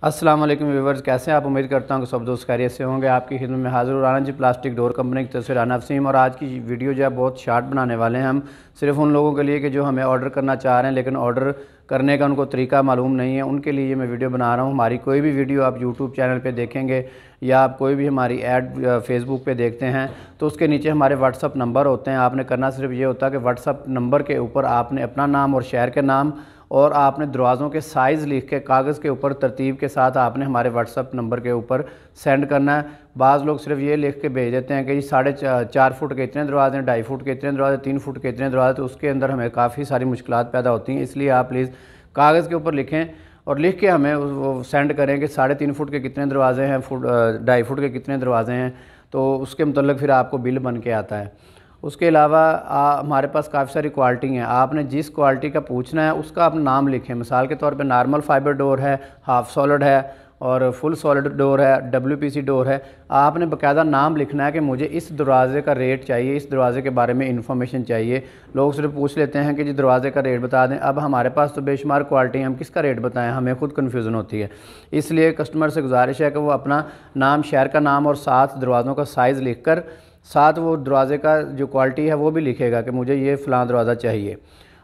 अस्सलाम वालेकुम व्यूवर्स, कैसे हैं आप। उम्मीद करता हूँ कि सब दोस्त खैरियत से होंगे। आपकी खिदमत में हाज़िर राना जी प्लास्टिक डोर कंपनी की तरफ से राना वसीम। और आज की वीडियो जो है बहुत शार्ट बनाने वाले हैं हम, सिर्फ उन लोगों के लिए कि जो हमें ऑर्डर करना चाह रहे हैं लेकिन ऑर्डर करने का उनको तरीका मालूम नहीं है, उनके लिए ये मैं वीडियो बना रहा हूँ। हमारी कोई भी वीडियो आप यूट्यूब चैनल पर देखेंगे या आप कोई भी हमारी ऐड फेसबुक पे देखते हैं तो उसके नीचे हमारे व्हाट्सअप नंबर होते हैं। आपने करना सिर्फ ये होता है कि व्हाट्सअप नंबर के ऊपर आपने अपना नाम और शहर के नाम और आपने दरवाज़ों के साइज़ लिख के कागज़ के ऊपर तरतीब के साथ आपने हमारे व्हाट्सअप नंबर के ऊपर सेंड करना है। बाज़ लोग सिर्फ ये लिख के भेज देते हैं कि जी 4.5 फुट के इतने दरवाजे हैं, 2.5 फुट के इतने दरवाजे, 3 फुट के इतने दरवाजे, तो उसके अंदर हमें काफ़ी सारी मुश्किलात पैदा होती हैं। इसलिए आप प्लीज़ कागज़ के ऊपर लिखें और लिख के हमें वो सेंड करें कि 3.5 फुट के कितने दरवाजे हैं, 2.5 फुट के कितने दरवाजे हैं, तो उसके मतलब फिर आपको बिल बन के आता है। उसके अलावा हमारे पास काफ़ी सारी क्वालिटी हैं। आपने जिस क्वालिटी का पूछना है उसका आप नाम लिखें। मिसाल के तौर पे नॉर्मल फाइबर डोर है, हाफ सॉलिड है और फुल सॉलिड डोर है, WPC डोर है। आपने बाकायदा नाम लिखना है कि मुझे इस दरवाज़े का रेट चाहिए, इस दरवाज़े के बारे में इंफॉर्मेशन चाहिए। लोग सिर्फ पूछ लेते हैं कि जी दरवाज़े का रेट बता दें। अब हमारे पास तो बेशुमार क्वालिटी है, हम किसका रेट बताएं, हमें खुद कन्फ्यूज़न होती है। इसलिए कस्टमर से गुजारिश है कि वो अपना नाम, शहर का नाम और साथ दरवाज़ों का साइज़ लिख कर साथ वो दरवाज़े का जो क्वालिटी है वो भी लिखेगा कि मुझे ये फ़लाँ दरवाज़ा चाहिए।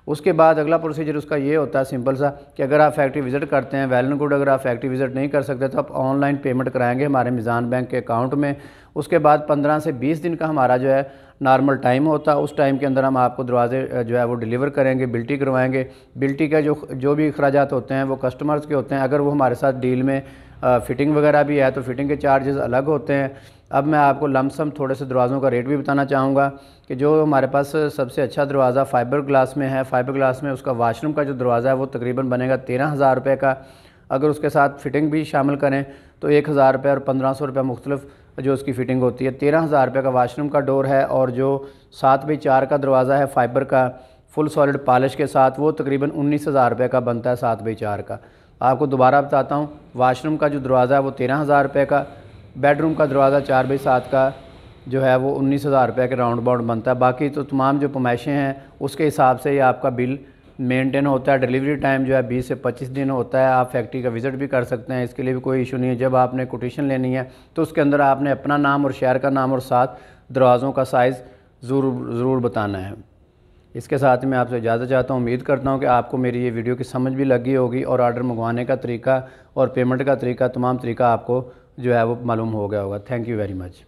उसके बाद अगला प्रोसीजर उसका ये होता है सिंपल सा कि अगर आप फैक्ट्री विज़िट करते हैं, वेल एंड गुड। अगर आप फैक्ट्री विज़िट नहीं कर सकते तो आप ऑनलाइन पेमेंट कराएंगे हमारे मीज़ान बैंक के अकाउंट में। उसके बाद 15 से 20 दिन का हमारा जो है नॉर्मल टाइम होता है। उस टाइम के अंदर हम आपको दरवाजे जो है वो डिलीवर करेंगे, बिल्टी करवाएंगे। बिल्टी का जो भी अखराजात होते हैं वो कस्टमर्स के होते हैं। अगर वो हमारे साथ डील में फ़िटिंग वगैरह भी है तो फ़िटिंग के चार्जेस अलग होते हैं। अब मैं आपको लमसम थोड़े से दरवाज़ों का रेट भी बताना चाहूँगा कि जो हमारे पास सबसे अच्छा दरवाज़ा फ़ाइबर ग्लास में है, फ़ाइबर ग्लास में उसका वाशरूम का जो दरवाज़ा है वो तकरीबन बनेगा 13,000 रुपये का। अगर उसके साथ फ़िटिंग भी शामिल करें तो 1,000 रुपये और 1,500 रुपये मुख्तलिफ जो उसकी फ़िटिंग होती है। 13,000 रुपये का वाशरूम का डोर है। और जो 7x4 का दरवाज़ा है फ़ाइबर का फुल सॉलिड पॉलिश के साथ, वो तकरीबन 19,000 रुपये का बनता है 7x4 का। आपको दोबारा बताता हूँ, वाशरूम का जो दरवाज़ा है वो 13,000 रुपये का, बेडरूम का दरवाज़ा 4x7 का जो है वो 19,000 रुपये के राउंड अबाउट बनता है। बाकी तो तमाम जो पमाइशें हैं उसके हिसाब से ये आपका बिल मेंटेन होता है। डिलीवरी टाइम जो है 20 से 25 दिन होता है। आप फैक्ट्री का विज़िट भी कर सकते हैं, इसके लिए भी कोई इशू नहीं है। जब आपने कोटेशन लेनी है तो उसके अंदर आपने अपना नाम और शहर का नाम और साथ दरवाज़ों का साइज़ ज़रूर बताना है। इसके साथ मैं आपसे इजाज़त चाहता हूँ। उम्मीद करता हूँ कि आपको मेरी ये वीडियो की समझ भी लगी होगी और ऑर्डर मंगवाने का तरीका और पेमेंट का तरीका, तमाम तरीका आपको जो है वो मालूम हो गया होगा। Thank you very much.